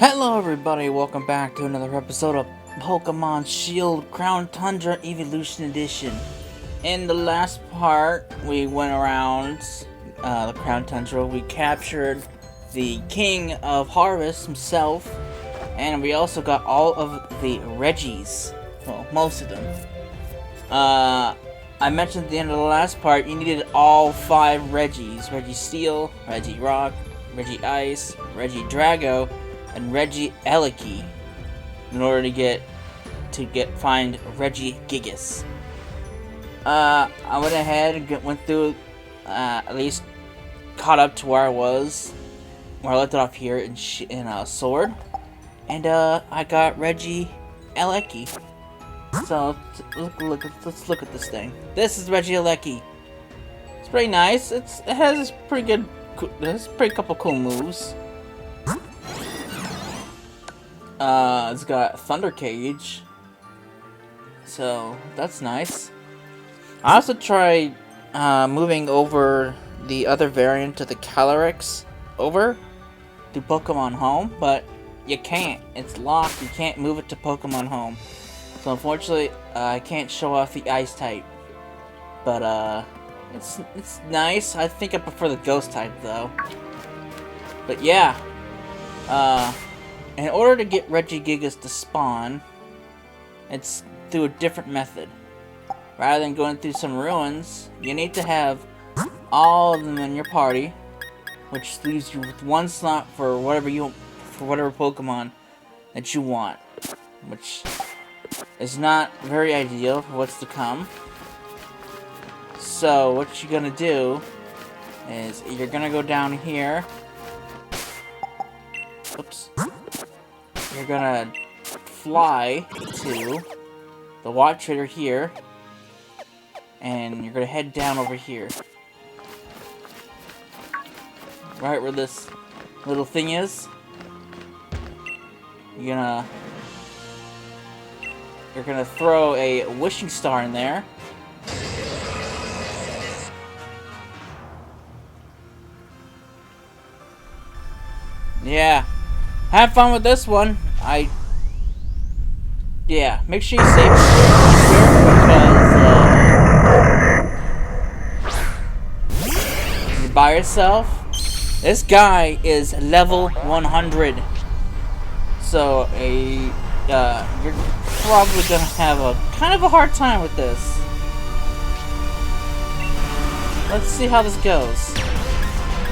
Hello everybody, welcome back to another episode of Pokemon Shield Crown Tundra Eeveelution Edition. In the last part, we went around the Crown Tundra, we captured the King of Harvest himself, and we also got all of the Reggies. Well, most of them. I mentioned at the end of the last part, you needed all 5 Reggies. Registeel, Regirock, Regice, Regidrago, and Eeeveelution in order to find Regigigas. I went ahead and went through, at least caught up to where I left it off here in Sword, and I got Eeeveelution. So let's look at this thing. This is Eeeveelution. It's pretty nice. It has this pretty couple cool moves. It's got Thunder Cage, so that's nice. I also tried moving over the other variant of the Calyrex over to Pokemon Home, but you can't. It's locked. You can't move it to Pokemon Home. So unfortunately, I can't show off the Ice type. But it's nice. I think I prefer the Ghost type though. But yeah, in order to get Regigigas to spawn, it's through a different method. Rather than going through some ruins, you need to have all of them in your party, which leaves you with one slot for whatever Pokemon that you want, which is not very ideal for what's to come. So what you're gonna do is you're gonna go down here. Oops. You're gonna fly to the Watt Trader here, and you're gonna head down over here. Right where this little thing is. You're gonna throw a wishing star in there. Yeah. Have fun with this one. Yeah, make sure you save because you're by yourself. This guy is level 100, so you're probably gonna have a kind of a hard time with this. Let's see how this goes.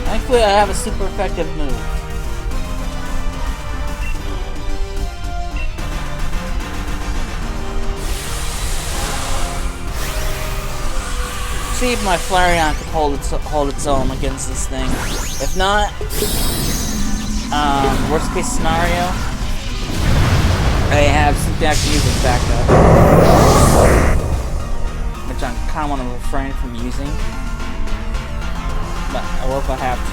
Thankfully, I have a super effective move. See if my Flareon can hold its own against this thing. If not, worst case scenario, I have something I can use as backup, which I kind of want to refrain from using, but I will if I have to.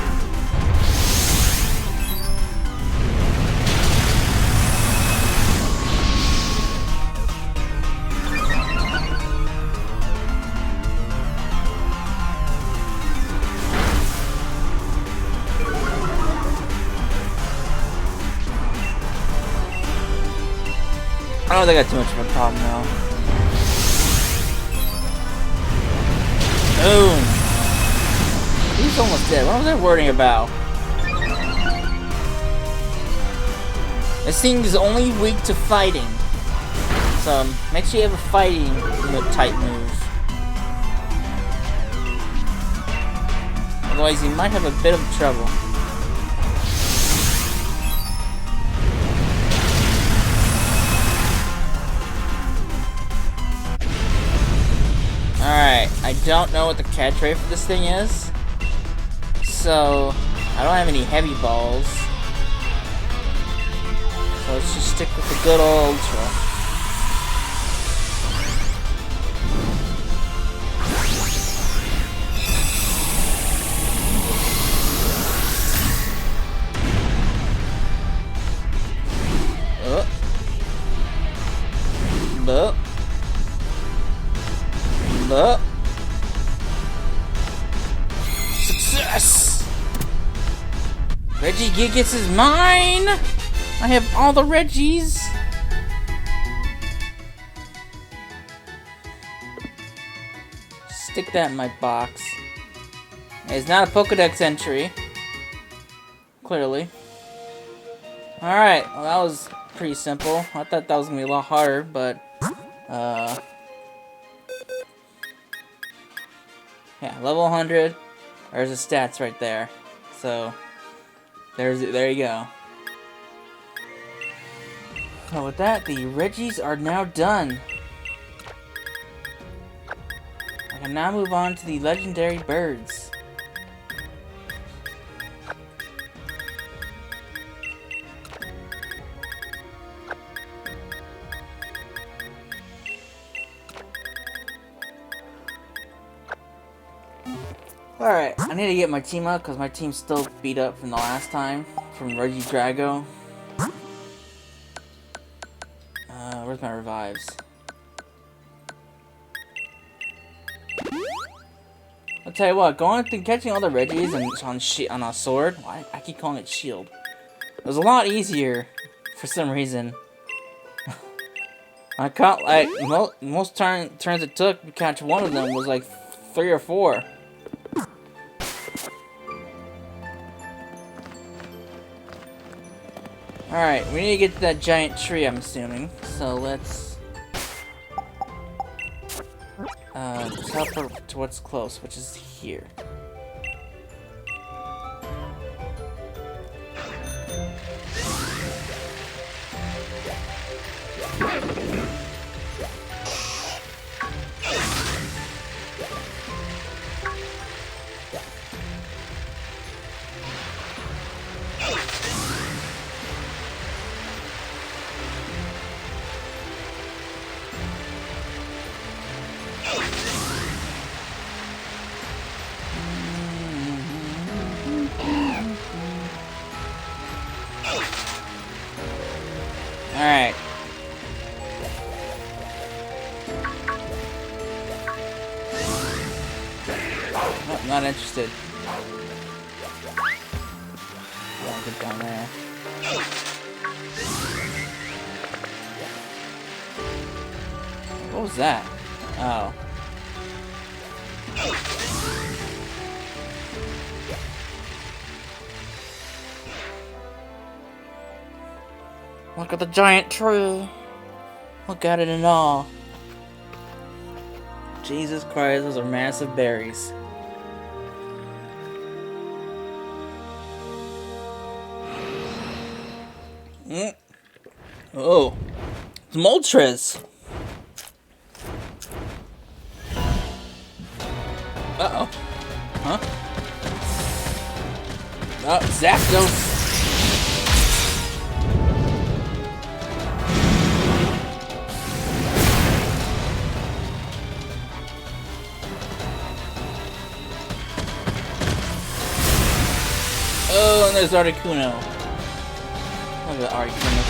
I don't think I got too much of a problem now. Boom! He's almost dead. What was I worrying about? This thing is only weak to fighting. So make sure you have a fighting type move. Otherwise you might have a bit of trouble. Alright, I don't know what the catch rate for this thing is, so I don't have any heavy balls, so let's just stick with the good old Ultra. Success! Regigigas is mine! I have all the Reggies! Stick that in my box. It's not a Pokedex entry. Clearly. Alright, well that was pretty simple. I thought that was gonna be a lot harder, but yeah, level 100. There's the stats right there. So there you go. So with that, the Reggies are now done. I can now move on to the legendary birds. Alright, I need to get my team up because my team's still beat up from the last time, from Regidrago. Where's my revives? I'll tell you what, going through catching all the Reggies and on a sword, I keep calling it shield. It was a lot easier for some reason. I caught like most turns it took to catch one of them was like 3 or 4. Alright, we need to get to that giant tree, I'm assuming. So let's teleport to what's close, which is here. Alright. Oh, not interested. I'll get down there. What was that? Oh. Look at the giant tree. Look at it and all. Jesus Christ, those are massive berries. Oh, it's Moltres. Uh-oh. Huh? Oh, Zapdos. Oh, and there's Articuno. Look at Articuno.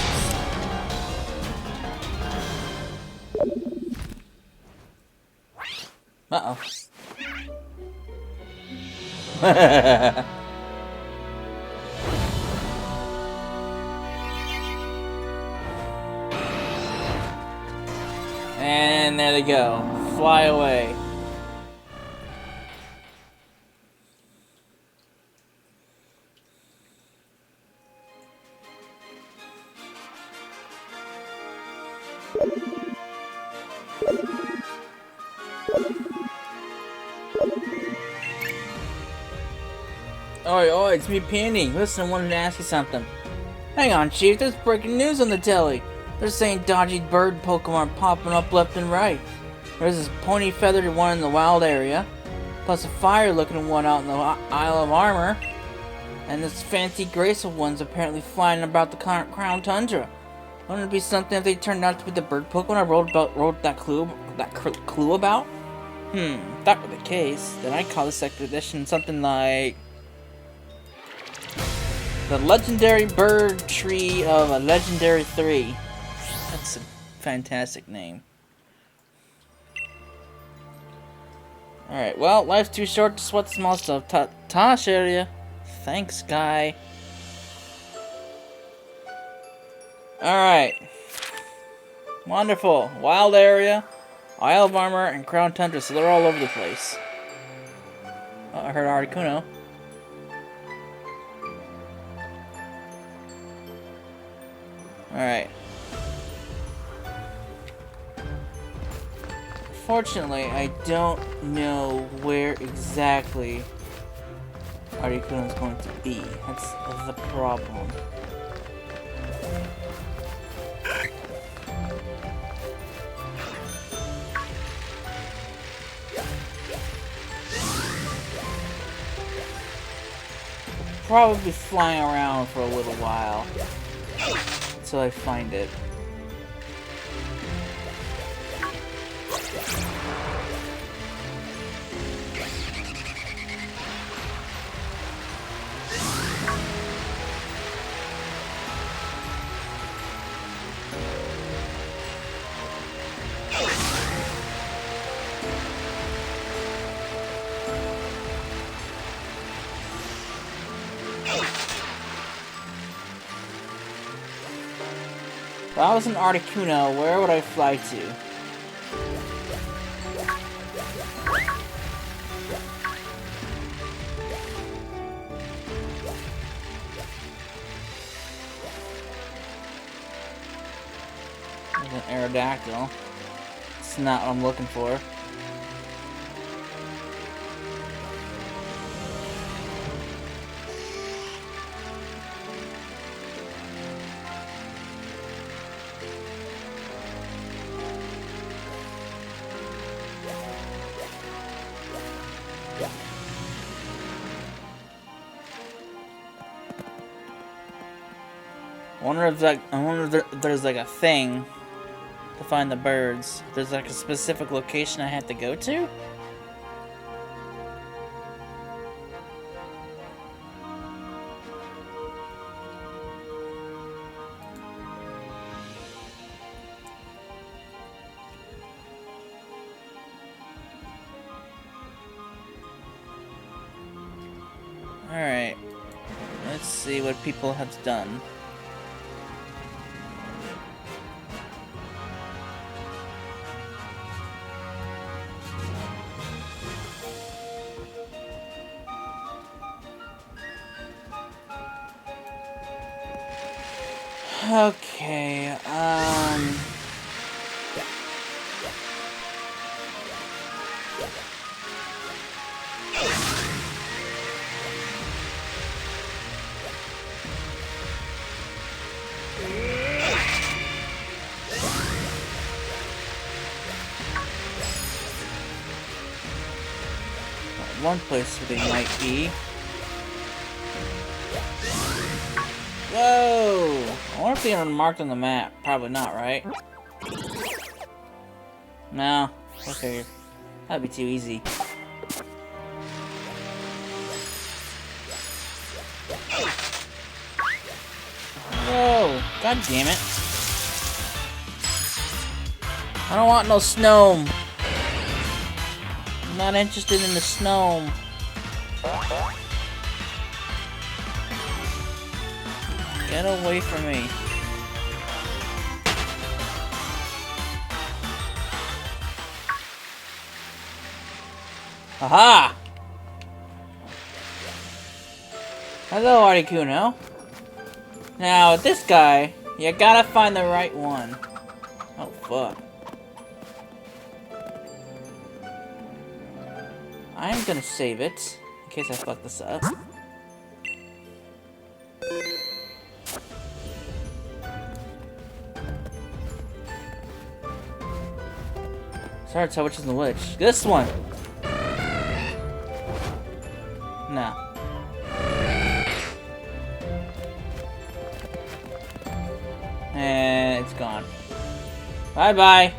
Uh-oh. And there they go. Fly away. Oi, it's me, Penny. Listen, I wanted to ask you something. Hang on, Chief, there's breaking news on the telly. They're saying dodgy bird Pokemon popping up left and right. There's this pony-feathered one in the wild area, plus a fire-looking one out in the Isle of Armor, and this fancy graceful one's apparently flying about the Crown Tundra. Wouldn't it be something if they turned out to be the bird Pokemon I wrote that clue about? If that were the case, then I'd call this expedition something like the Legendary Bird Tree of a Legendary 3. That's a fantastic name. Alright, well, life's too short to sweat the small stuff. Tosh area. Thanks, guy. Alright. Wonderful. Wild area, Isle of Armor, and Crown Tundra, so they're all over the place. Oh, I heard Articuno. Alright. Fortunately, I don't know where exactly Articuno is going to be. That's the problem. Probably be flying around for a little while until I find it. If I was an Articuno, where would I fly to? There's an Aerodactyl. It's not what I'm looking for. I wonder if there's like a thing to find the birds. There's like a specific location I have to go to? Alright. Let's see what people have done. Okay, one place where they might be. Whoa! I wonder if they are marked on the map. Probably not, right? No. Okay. That'd be too easy. Whoa! God damn it. I don't want no snow. I'm not interested in the snow. Get away from me. Aha! Hello, Articuno. Now, this guy, you gotta find the right one. Oh, fuck. I'm gonna save it, in case I fuck this up. It's hard to tell which is the which. This one! No. And it's gone. Bye-bye!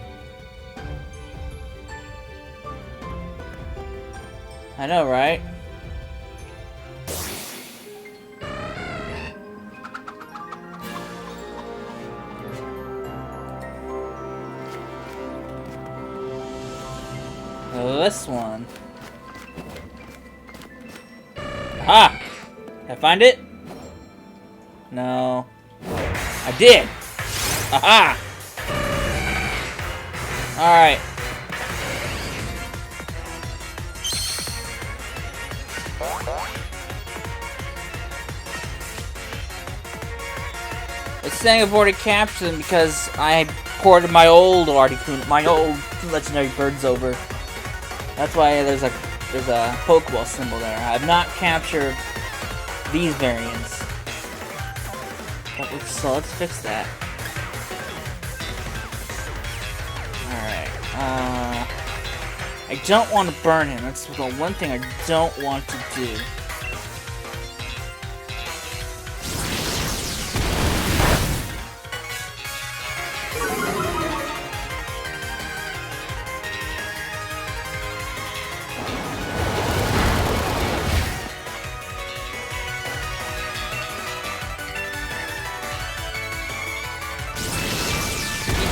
I know, right? This one. Ah! Did I find it? No. I did! Aha! Alright. It's saying I've already captured them because I ported my old legendary birds over. That's why there's a Pokeball symbol there. I've not captured these variants. So let's fix that. Alright. I don't want to burn him. That's the one thing I don't want to do.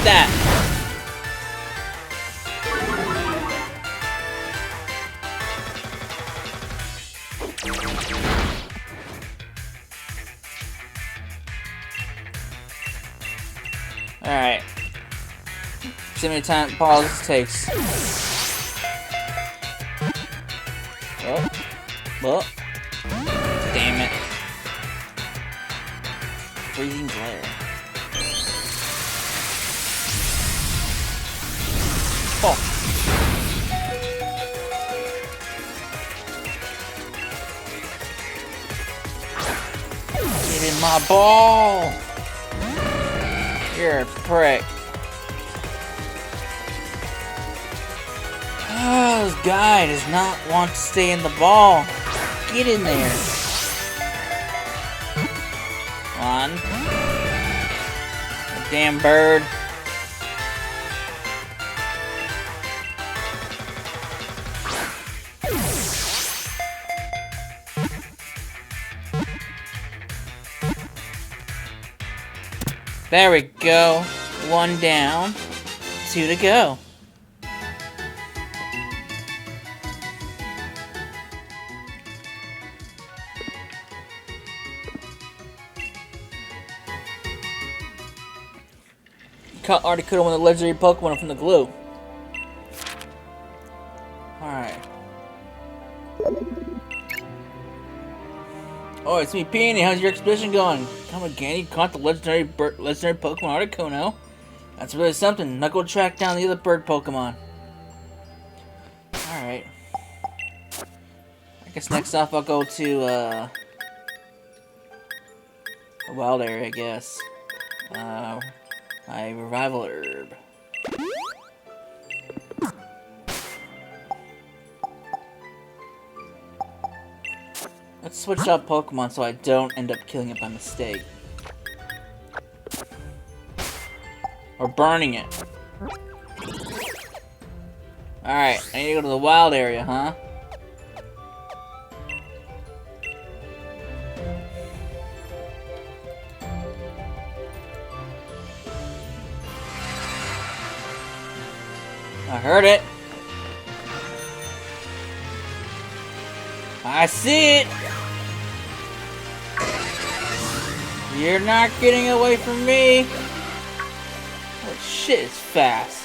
That. Alright. See how many time balls this takes. Oh. Oh. Damn it. Freezing glare. Oh. Get in my ball! You're a prick. Oh, this guy does not want to stay in the ball. Get in there. Come on. A damn bird. There we go. 1 down, 2 to go. Caught Articuno with a legendary Pokemon from the glue. Alright. Oh, it's me, Peony. How's your expedition going? Come again, you caught the legendary Pokemon Articuno. That's really something. Now go track down the other bird Pokemon. Alright. I guess next off I'll go to, a wild area, I guess. My revival herb. Let's switch up Pokemon so I don't end up killing it by mistake. Or burning it. Alright, I need to go to the wild area, huh? I heard it. I see it. You're not getting away from me. Oh shit, it's fast.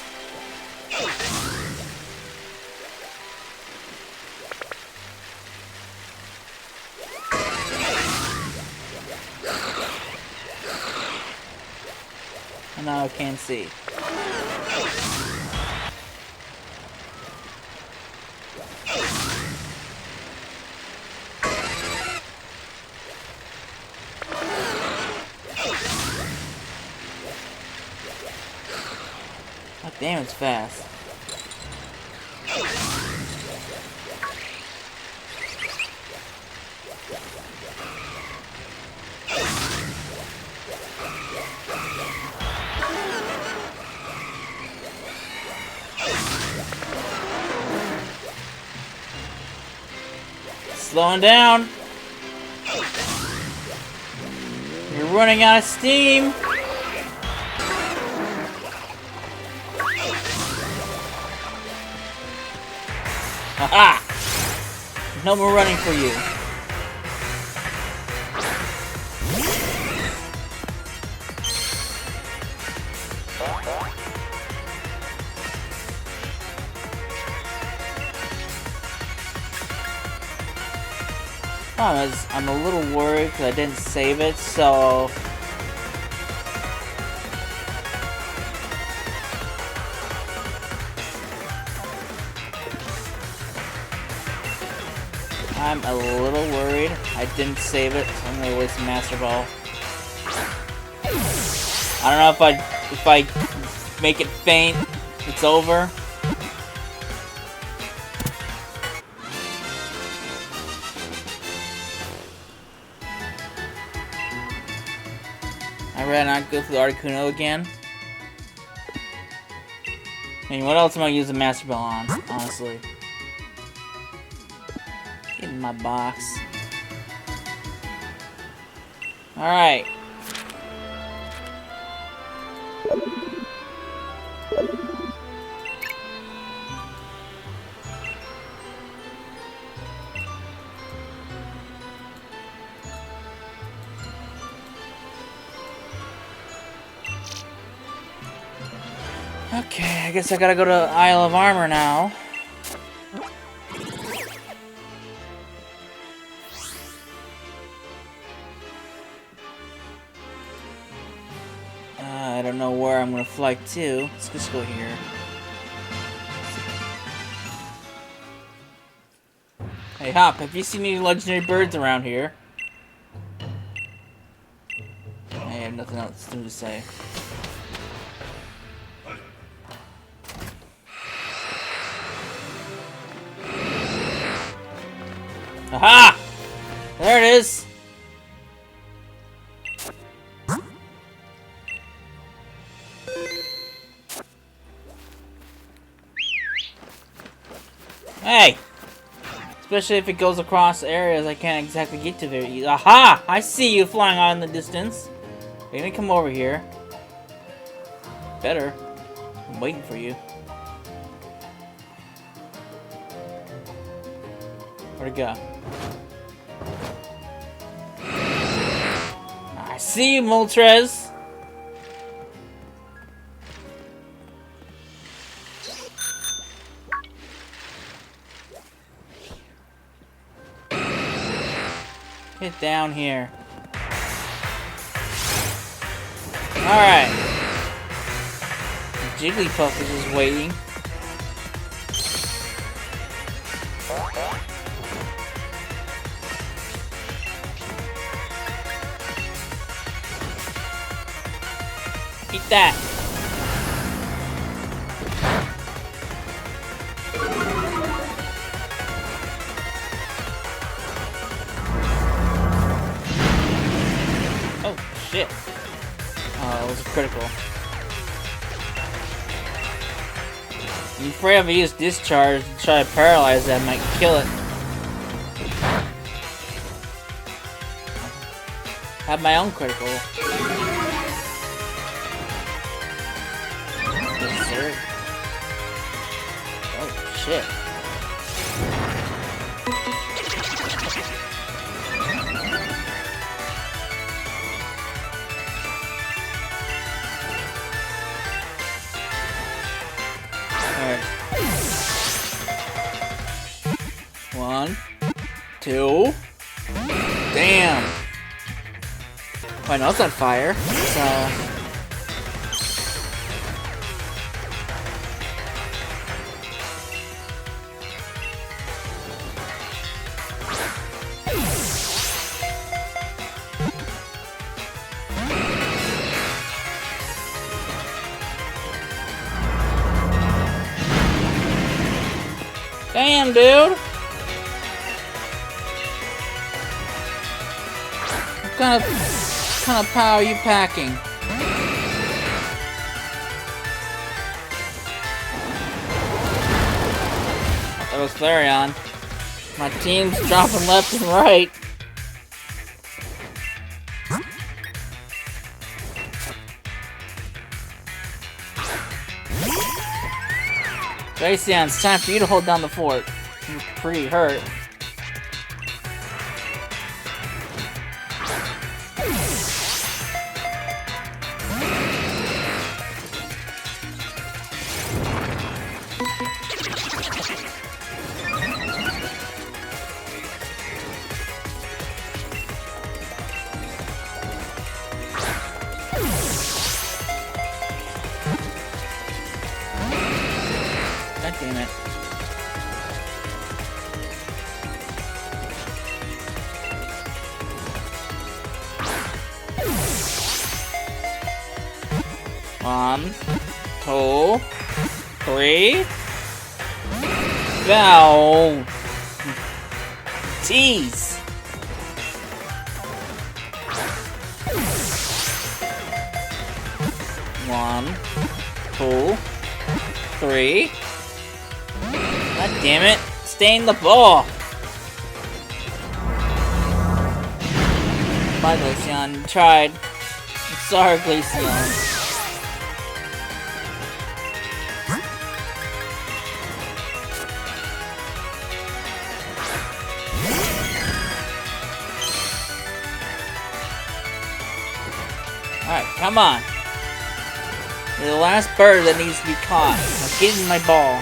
And now I can't see. God damn, it's fast. Slowing down. You're running out of steam. Haha! No more running for you. Problem is, I'm a little worried because I didn't save it, so... I'm a little worried. I didn't save it, so I'm gonna waste a Master Ball. I don't know if I make it faint, it's over. I'd rather not go through the Articuno again. I mean, what else am I gonna use the Master Ball on, honestly? Get in my box. Alright. Okay, I guess I gotta go to Isle of Armor now. I don't know where I'm gonna fly to. Let's just go here. Hey Hop, have you seen any legendary birds around here? I have nothing else to say. Aha! There it is! Hey! Especially if it goes across areas I can't exactly get to very easily. Aha! I see you flying out in the distance. You're gonna come over here. Better. I'm waiting for you. Where'd it go? I see you, Moltres! Get down here. Alright. Jigglypuff is just waiting. Eat that. Oh, shit. Oh, it was a critical. I'm afraid if I use Discharge to try to paralyze that, I might kill it. Have my own critical. Berserk. Oh, shit. Alright. 1, 2. Damn! I know it's on fire, so... Damn, dude! What kind of power are you packing? That was Flareon. My team's dropping left and right. Glaceon, it's time for you to hold down the fort. You're pretty hurt. 1, 2, 3. No. Tease. 1, 2, 3. God damn it! Stay in the ball. Bye, Glaceon. You tried. I'm sorry, Glaceon. Alright, come on. You're the last bird that needs to be caught. Now get in my ball.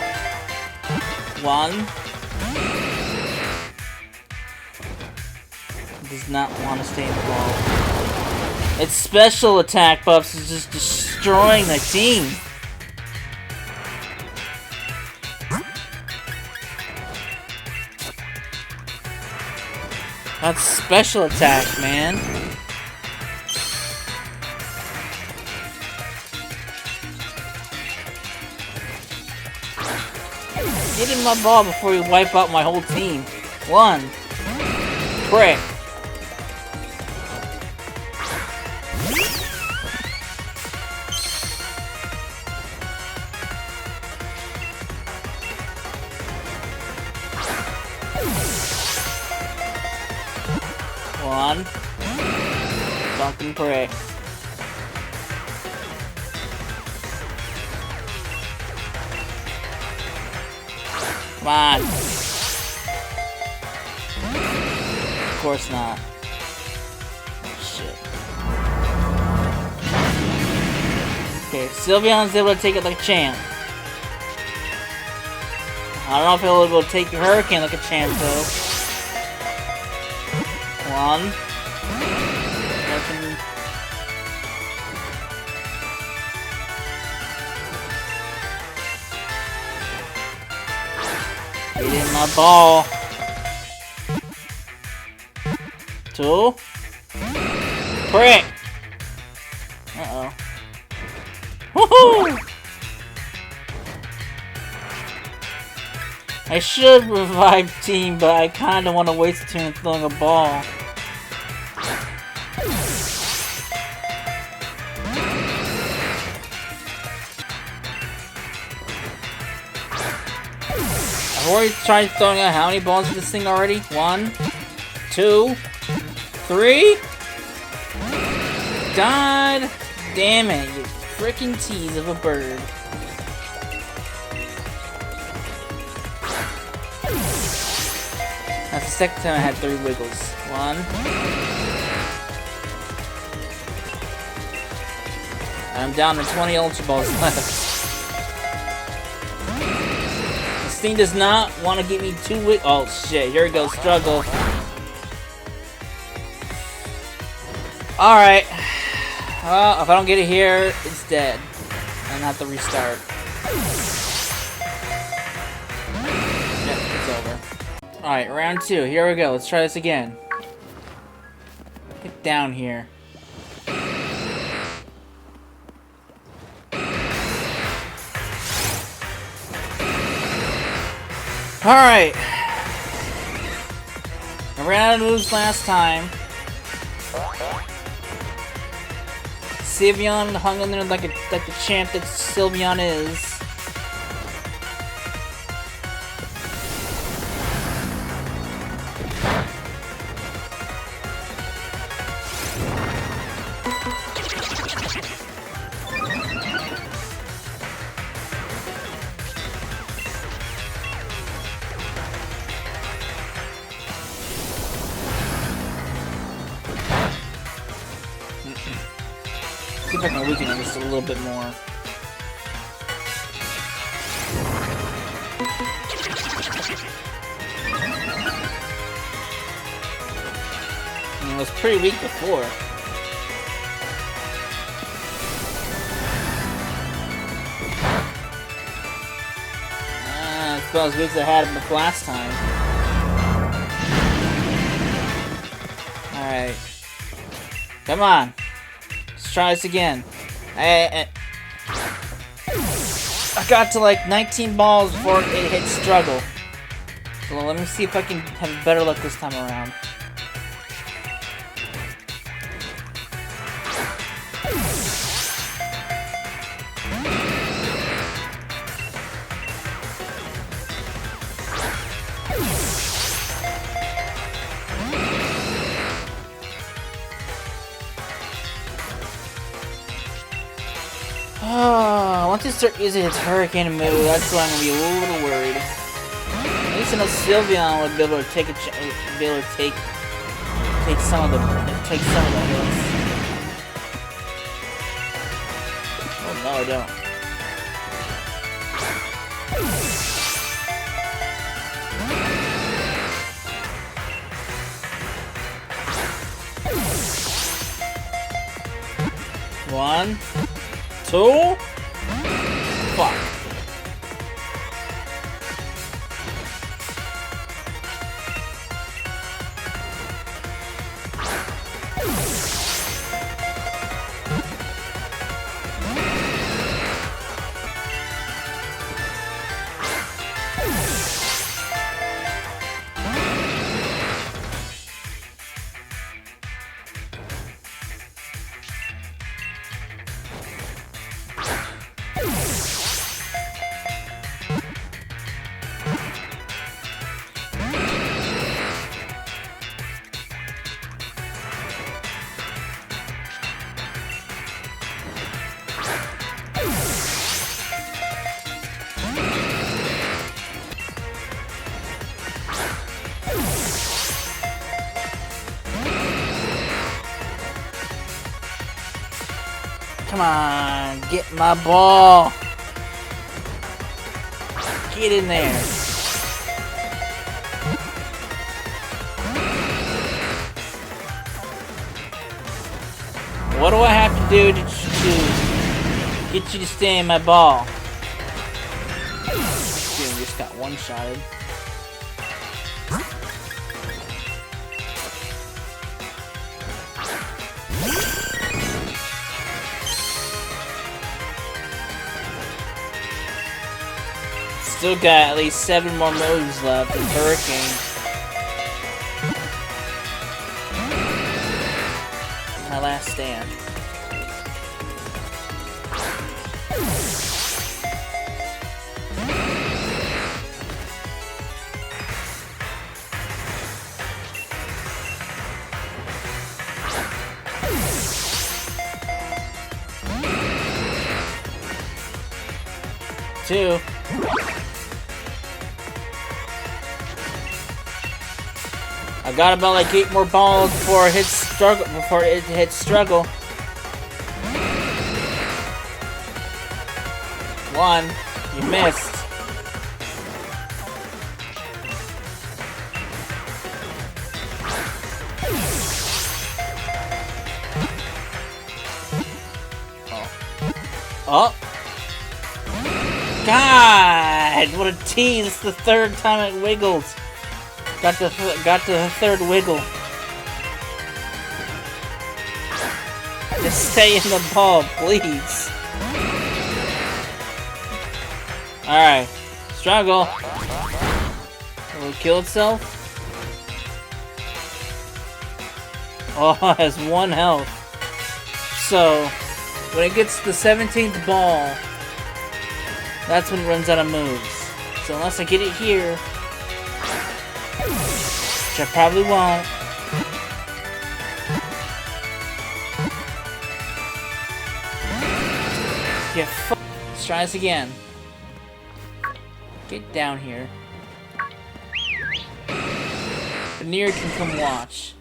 1. Does not want to stay in the ball. Its special attack buffs is just destroying the team. That's special attack, man. Get in my ball before you wipe out my whole team. 1. Prick. One. Fucking prick. Come on. Of course not. Shit. Okay, Sylveon's able to take it like a champ. I don't know if he'll be able to take Hurricane like a champ though. 1. Hurricane. Get in my ball. 2. Prick. Uh-oh. Woohoo! I should revive team, but I kinda wanna waste a turn throwing a ball. I've already tried throwing out how many balls for this thing already? 1, 2, 3. God damn it, you freaking tease of a bird. That's the second time I had 3 wiggles. 1. I'm down to 20 Ultra Balls left. This thing does not want to give me 2 wiggles. Oh shit, here we go, struggle. Alright. Well, if I don't get it here, it's dead. And I have to restart. Yep, it's over. Alright, round 2. Here we go. Let's try this again. Get down here. Alright. I ran out of moves last time. Sylveon hung in there like the champ that Sylveon is. See if I can weaken it just a little bit more. It was pretty weak before. It's about as weak as I had him the last time. Alright. Come on. Let's try this again. got to like 19 balls before it hit struggle. So let me see if I can have better luck this time around. Once it starts using its hurricane move, that's when I'm gonna be a little worried. At least I know Sylveon would be able to take some of the hits. Oh no, I don't. One, two, fuck. Come on, get my ball. Get in there. What do I have to do to get you to stay in my ball? Dude, just got one-shotted. Still got at least 7 more moves left in Hurricane. My last stand. Two. I got about like 8 more balls before it hits struggle. One, you missed. Oh. God, what a tease. It's the 3rd time it wiggled. Got the 3rd wiggle. Just stay in the ball, please. Alright. Struggle. Will it kill itself? Oh, it has 1 health. So, when it gets the 17th ball, that's when it runs out of moves. So unless I get it here, which I probably won't. Yeah, let's try this again. Get down here. Veneer can come watch.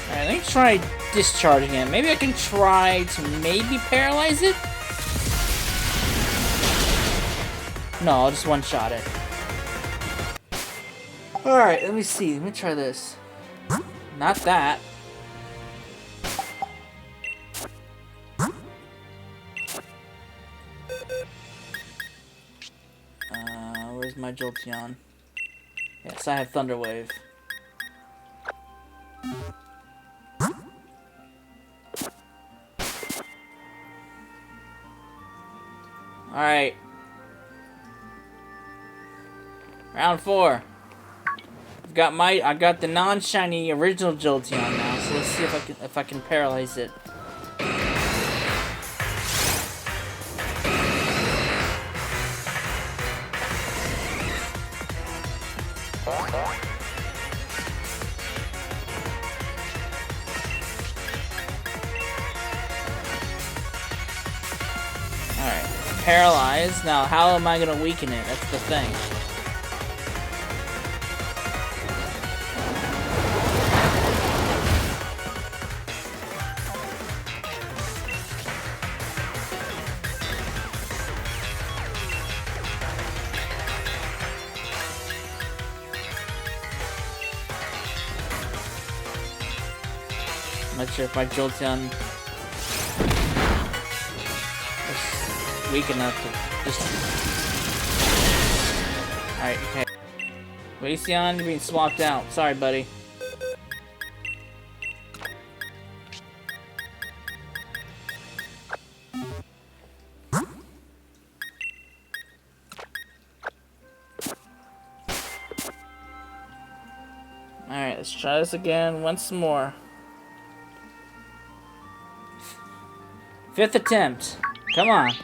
Alright, let me try discharging him. Maybe I can try to maybe paralyze it? No, I'll just one-shot it. Alright, let me see. Let me try this. Not that. Where's Where's my Jolteon? Yes, I have Thunder Wave. Alright. Round 4. I got the non-shiny original Jolteon now, so let's see if I can paralyze it. Alright, paralyzed. Now, how am I gonna weaken it? That's the thing. I'm not sure if my Jolteon is weak enough to just... Alright, okay. Glaceon, you're being swapped out. Sorry, buddy. Alright, let's try this again once more. 5th attempt. Come on.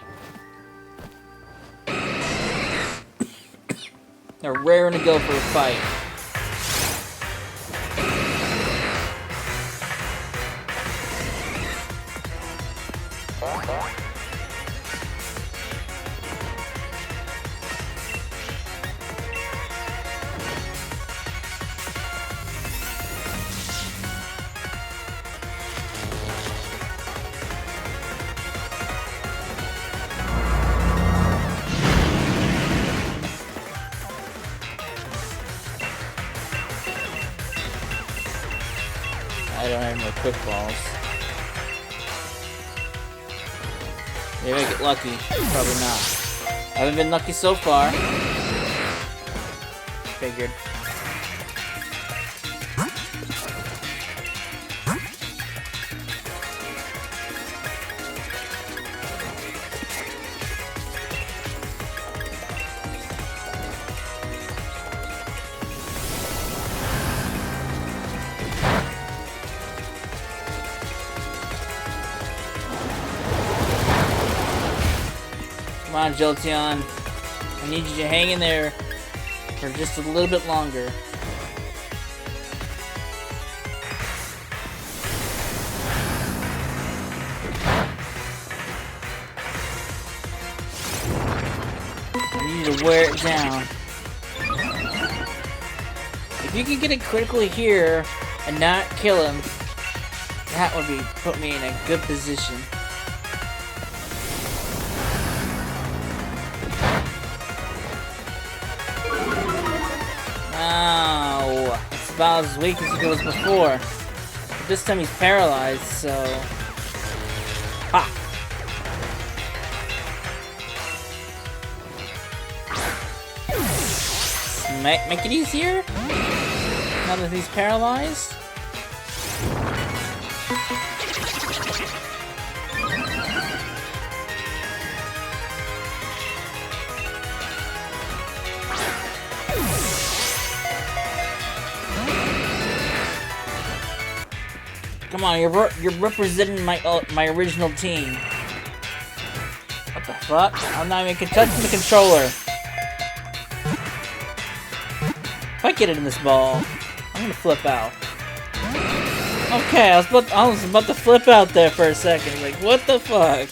They're raring to go for a fight. I don't have no quick balls. Maybe I get lucky. Probably not. I haven't been lucky so far. Figured. Come on, Jolteon. I need you to hang in there for just a little bit longer. I need you to wear it down. If you can get it critically here and not kill him, that would put me in a good position. Ow! It's about as weak as it was before. But this time he's paralyzed, so... Ha! Make it easier? Now that he's paralyzed? Come on, you're representing my original team. What the fuck? I'm not even touching the controller. If I get it in this ball, I'm gonna flip out. Okay, I was about to flip out there for a second. Like, what the fuck?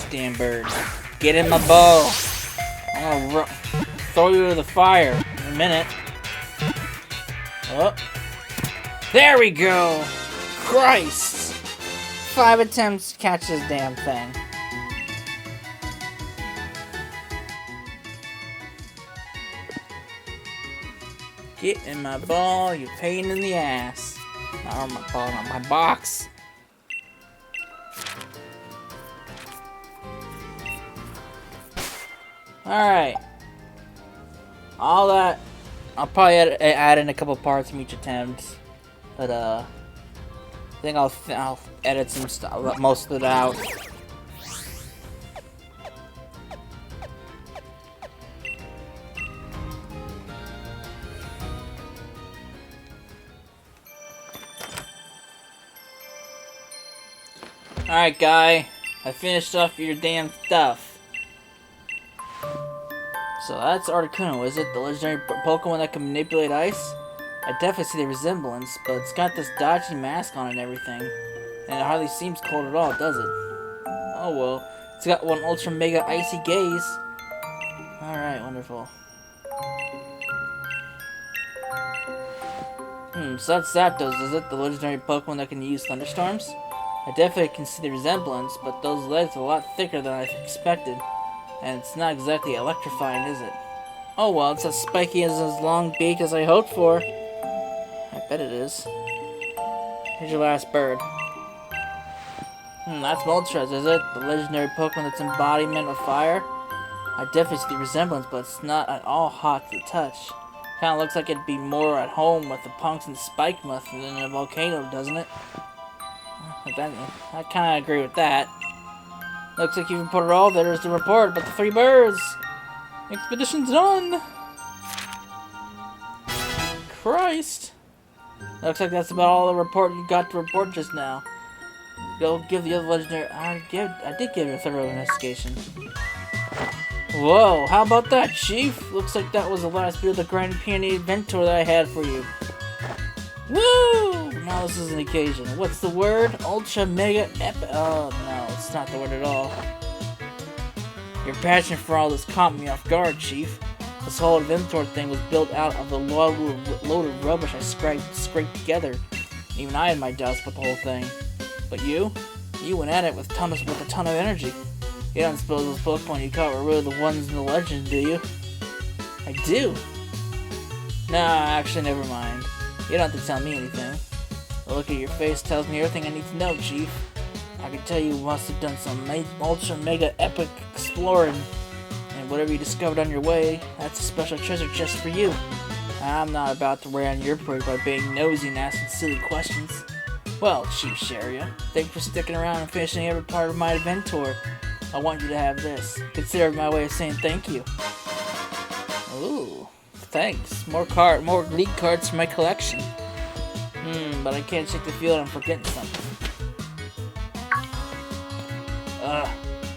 Damn bird. Get in my ball. I'm gonna throw you to the fire in a minute. Oh. There we go! Christ! 5 attempts to catch this damn thing. Get in my ball, you pain in the ass. Not my ball, not my box. Alright. All that, I'll probably add in a couple parts from each attempt. But, I think I'll edit some stuff, most of it out. Alright, guy. I finished off your damn stuff. So that's Articuno, is it? The legendary Pokemon that can manipulate ice? I definitely see the resemblance, but it's got this dodgy mask on and everything. And it hardly seems cold at all, does it? Oh well. It's got one Ultra Mega Icy Gaze. Alright, wonderful. So that's Zapdos, is it? The legendary Pokemon that can use thunderstorms? I definitely can see the resemblance, but those legs are a lot thicker than I expected. And it's not exactly electrifying, is it? Oh well, it's as spiky as long beak as I hoped for. I bet it is. Here's your last bird. That's Moltres, is it? The legendary Pokemon that's embodiment of fire? I definitely see the resemblance, but it's not at all hot to the touch. Kinda looks like it'd be more at home with the punks and spike muff than in a volcano, doesn't it? I kinda agree with that. Looks like you've put it all there is the report about the 3 birds. Expedition's done. Christ. Looks like that's about all the report you got to report just now. Go give the other legendary. I did give it a thorough investigation. Whoa, how about that, Chief? Looks like that was the last bit of the Grand Peony Adventure that I had for you. Woo! Now this is an occasion. What's the word? Ultra Mega Epic. Oh no, it's not the word at all. Your passion for all this caught me off guard, Chief. This whole inventor thing was built out of the load of rubbish I scraped together. Even I had my doubts about the whole thing. But you went at it with a ton of energy. You don't suppose those Pokemon you caught were really the ones in the legend, do you? I do. Nah, actually, never mind. You don't have to tell me anything. The look at your face tells me everything I need to know, Chief. I can tell you must have done some ultra mega epic exploring. And whatever you discovered on your way, that's a special treasure just for you. I'm not about to wear on your parade by being nosy and asking silly questions. Well, Chief Sharia, thanks for sticking around and finishing every part of my adventure. I want you to have this. Consider it my way of saying thank you. Ooh, thanks. More league cards for my collection. But I can't shake the feeling I'm forgetting something.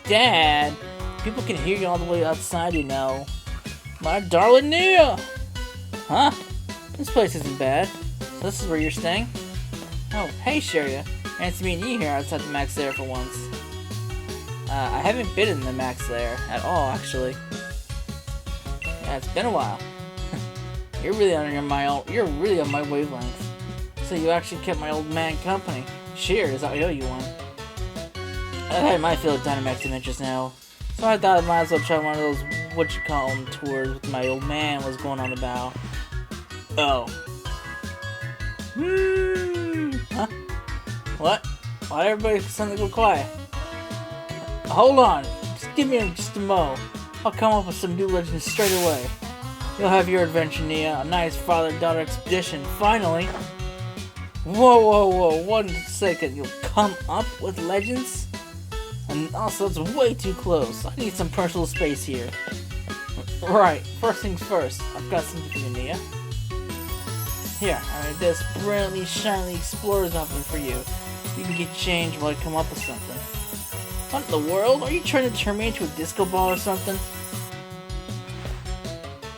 Dad! People can hear you all the way outside, you know. My darling Nia! Huh? This place isn't bad. So this is where you're staying? Oh, hey Sharia. Nice to meet you here outside the Max Lair for once. I haven't been in the Max Lair at all, actually. Yeah, it's been a while. You're really on my wavelength. So you actually kept my old man company. Cheers, I owe you one. I've had my fill of Dynamax adventures now, so I thought I might as well try one of those what-you-call-them tours with my old man was going on about. Oh. Huh? What? Why everybody suddenly go quiet? Hold on. Just give me just a mo. I'll come up with some new legends straight away. You'll have your adventure, Nia. A nice father-daughter expedition, finally. Whoa. 1 second. You'll come up with legends? And also, it's way too close. I need some personal space here. Right. First things first. I've got something for you, Nia. Here, I made this brilliantly, shiny Explorer's outfit for you. You can get changed while I come up with something. What in the world? Are you trying to turn me into a disco ball or something?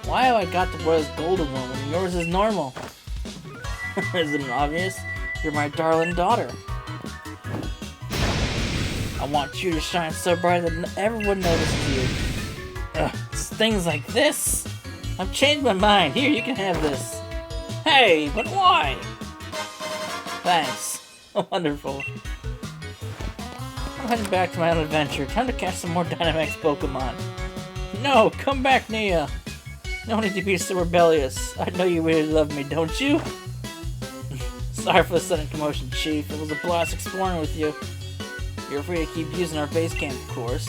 Why have I got to wear this golden one when yours is normal? Isn't it obvious? You're my darling daughter. I want you to shine so bright that everyone notices you. Ugh, it's things like this. I've changed my mind. Here, you can have this. Hey, but why? Thanks. Wonderful. I'm heading back to my own adventure. Time to catch some more Dynamax Pokemon. No, come back, Nia. No need to be so rebellious. I know you really love me, don't you? Sorry for the sudden commotion, Chief. It was a blast exploring with you. You're free to keep using our base camp, of course.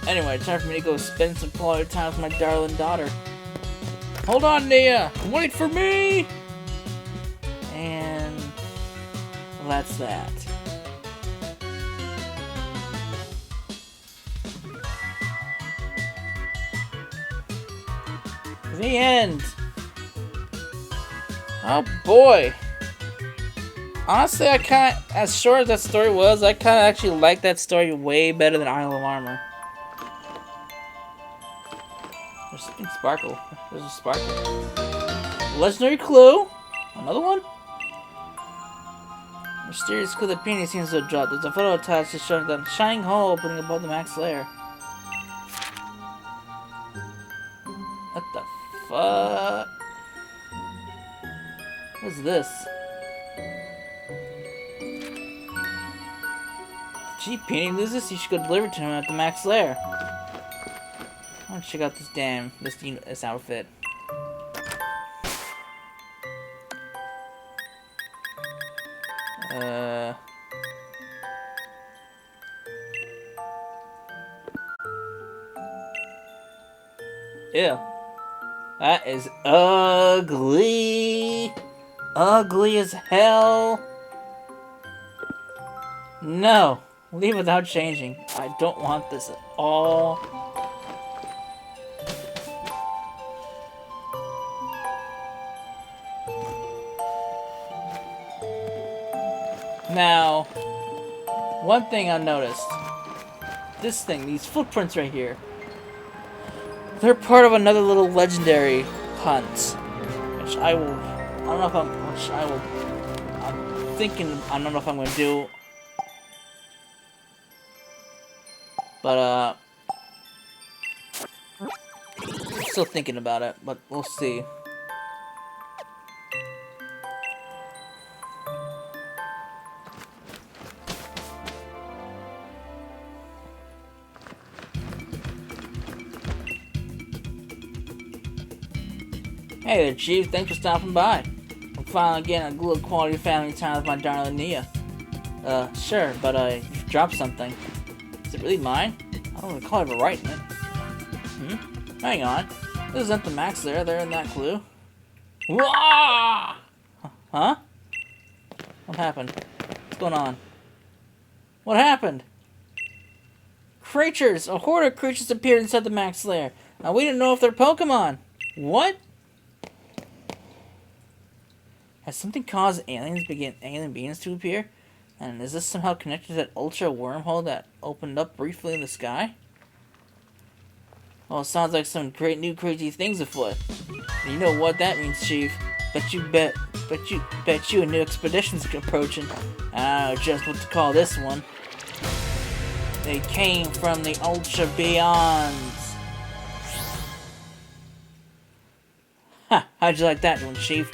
Anyway, time for me to go spend some quality time with my darling daughter. Hold on, Nia! Wait for me! And... well, that's that. The end! Oh boy! Honestly, I kinda, as short as that story was, I kinda actually like that story way better than Isle of Armor. There's something sparkle. There's a sparkle. Legendary clue! Another one? Mysterious clue that Peony seems to have dropped. There's a photo attached to showing that shining hole opening above the max layer. What the fuck? What's this? Gee, Peony loses, you should go deliver to him at the max lair. I want to check out this outfit. Ew. That is ugly. Ugly as hell. No. Leave without changing. I don't want this at all. Now, one thing I noticed. This thing, these footprints right here. They're part of another little legendary hunt. Which I don't know if I'm gonna do. But, still thinking about it, but we'll see. Hey there, Chief. Thanks for stopping by. I'm finally getting a little quality family time with my darling Nia. Sure, but, you've dropped something. Is it really mine? I don't recall ever writing it. Hang on. This isn't the max there. They're in that clue. Wah! Huh? What happened? What's going on? What happened? Creatures! A horde of creatures appeared inside the max lair. Now we didn't know if they're Pokemon. What? Has something caused alien beings to appear? And is this somehow connected to that ultra wormhole that opened up briefly in the sky? Well, it sounds like some great new crazy things afoot. And you know what that means, Chief. Bet you a new expedition's approaching. I don't know just what to call this one. They came from the ultra beyonds. Ha! How'd you like that one, Chief?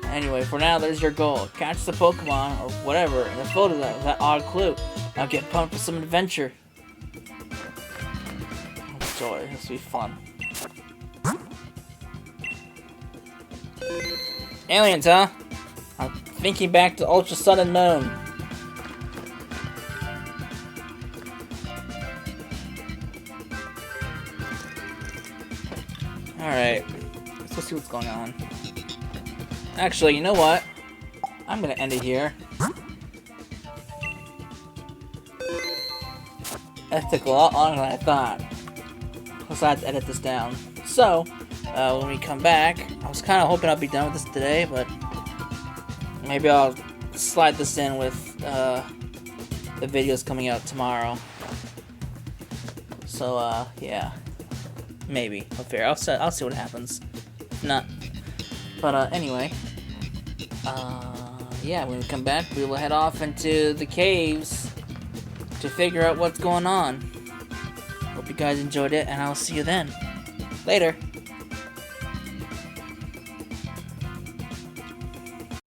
Anyway, for now, there's your goal. Catch the Pokemon, or whatever, in the photo of that odd clue. Now get pumped for some adventure. Joy, this will be fun. Aliens, huh? I'm thinking back to Ultra Sun and Moon. Alright, let's go see what's going on. Actually, you know what? I'm gonna end it here. That took a lot longer than I thought. Plus, I had to edit this down. So, when we come back, I was kind of hoping I'd be done with this today, but maybe I'll slide this in with the videos coming out tomorrow. So, yeah, maybe. Fair. I'll see what happens. If not, but anyway. Yeah, when we come back, we will head off into the caves to figure out what's going on. Hope you guys enjoyed it, and I'll see you then. Later.